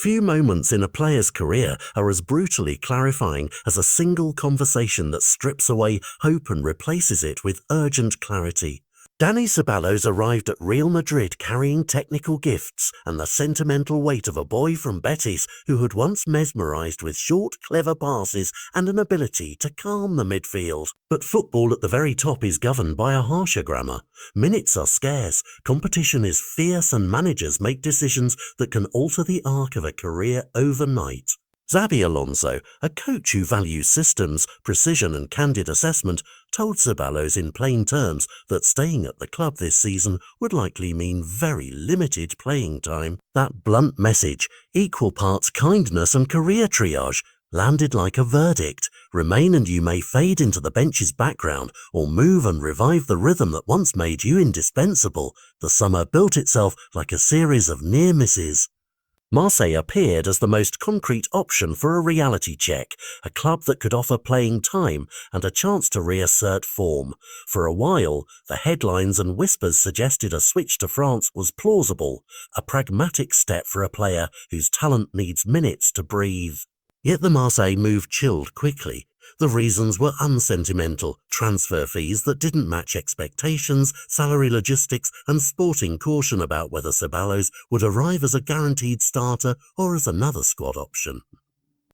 Few moments in a player's career are as brutally clarifying as a single conversation that strips away hope and replaces it with urgent clarity. Dani Ceballos arrived at Real Madrid carrying technical gifts and the sentimental weight of a boy from Betis who had once mesmerised with short, clever passes and an ability to calm the midfield. But football at the very top is governed by a harsher grammar. Minutes are scarce, competition is fierce, and managers make decisions that can alter the arc of a career overnight. Xabi Alonso, a coach who values systems, precision and candid assessment, told Ceballos in plain terms that staying at the club this season would likely mean very limited playing time. That blunt message, equal parts kindness and career triage, landed like a verdict. Remain and you may fade into the bench's background, or move and revive the rhythm that once made you indispensable. The summer built itself like a series of near misses. Marseille appeared as the most concrete option for a reality check, a club that could offer playing time and a chance to reassert form. For a while, the headlines and whispers suggested a switch to France was plausible, a pragmatic step for a player whose talent needs minutes to breathe. Yet the Marseille move chilled quickly. The reasons were unsentimental: transfer fees that didn't match expectations, salary logistics, and sporting caution about whether Ceballos would arrive as a guaranteed starter or as another squad option.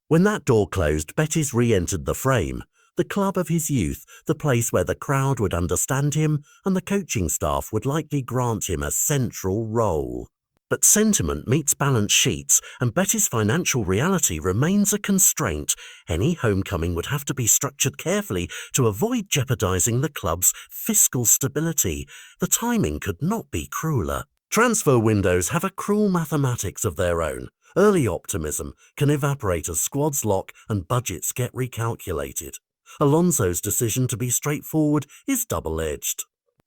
When that door closed, Betis re-entered the frame. The club of his youth, the place where the crowd would understand him and the coaching staff would likely grant him a central role. But sentiment meets balance sheets, and Betis' financial reality remains a constraint. Any homecoming would have to be structured carefully to avoid jeopardizing the club's fiscal stability. The timing could not be crueler. Transfer windows have a cruel mathematics of their own. Early optimism can evaporate as squads lock and budgets get recalculated. Alonso's decision to be straightforward is double-edged.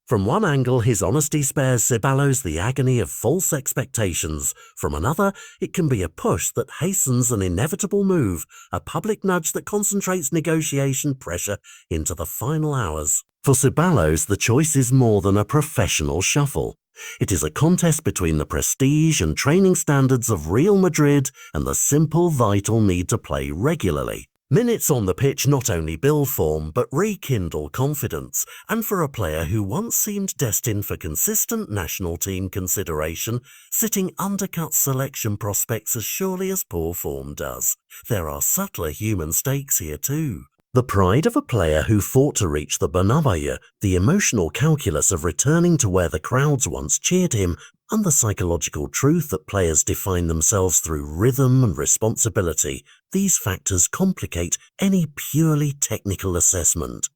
From one angle, his honesty spares Ceballos the agony of false expectations. From another, it can be a push that hastens an inevitable move, a public nudge that concentrates negotiation pressure into the final hours. For Ceballos, the choice is more than a professional shuffle. It is a contest between the prestige and training standards of Real Madrid and the simple, vital need to play regularly. Minutes on the pitch not only build form but rekindle confidence, and for a player who once seemed destined for consistent national team consideration, sitting undercuts selection prospects as surely as poor form does. There are subtler human stakes here too. The pride of a player who fought to reach the Bernabeu, the emotional calculus of returning to where the crowds once cheered him, and the psychological truth that players define themselves through rhythm and responsibility. These factors complicate any purely technical assessment.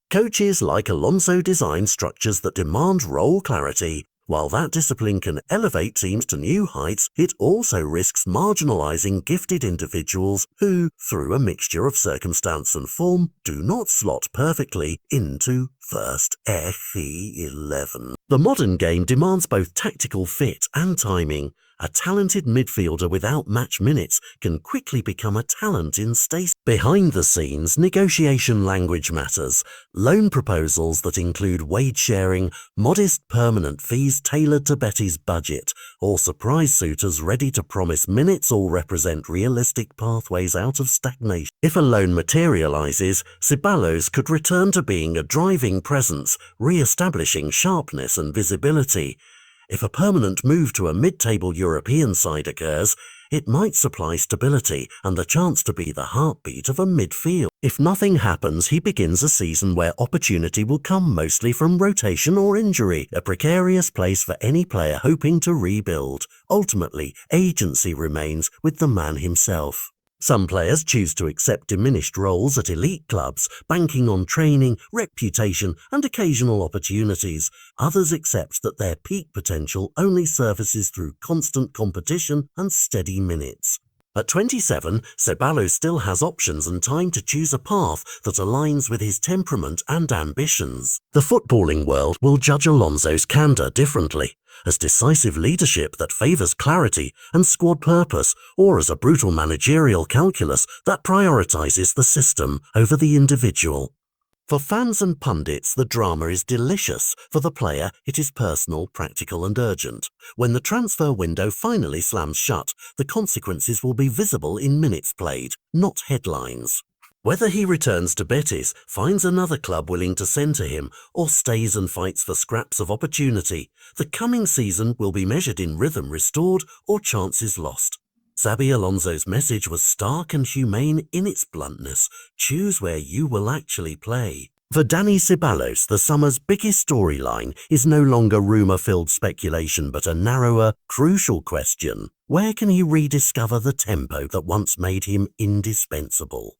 Coaches like Alonso design structures that demand role clarity. While that discipline can elevate teams to new heights, it also risks marginalizing gifted individuals who, through a mixture of circumstance and form, do not slot perfectly into first 11. The modern game demands both tactical fit and timing. A talented midfielder without match minutes can quickly become a talent in stasis. Behind the scenes, negotiation language matters. Loan proposals that include wage sharing, modest permanent fees tailored to Betis' budget, or surprise suitors ready to promise minutes or represent realistic pathways out of stagnation. If a loan materializes, Ceballos could return to being a driving presence, re-establishing sharpness and visibility. If a permanent move to a mid-table European side occurs, it might supply stability and the chance to be the heartbeat of a midfield. If nothing happens, he begins a season where opportunity will come mostly from rotation or injury, a precarious place for any player hoping to rebuild. Ultimately, agency remains with the man himself. Some players choose to accept diminished roles at elite clubs, banking on training, reputation, and occasional opportunities. Others accept that their peak potential only surfaces through constant competition and steady minutes. At 27, Ceballos still has options and time to choose a path that aligns with his temperament and ambitions. The footballing world will judge Alonso's candor differently, as decisive leadership that favours clarity and squad purpose, or as a brutal managerial calculus that prioritises the system over the individual. For fans and pundits, the drama is delicious. For the player, it is personal, practical and urgent. When the transfer window finally slams shut, the consequences will be visible in minutes played, not headlines. Whether he returns to Betis, finds another club willing to send to him, or stays and fights for scraps of opportunity, the coming season will be measured in rhythm restored or chances lost. Xabi Alonso's message was stark and humane in its bluntness. Choose where you will actually play. For Dani Ceballos, the summer's biggest storyline is no longer rumour-filled speculation but a narrower, crucial question. Where can he rediscover the tempo that once made him indispensable?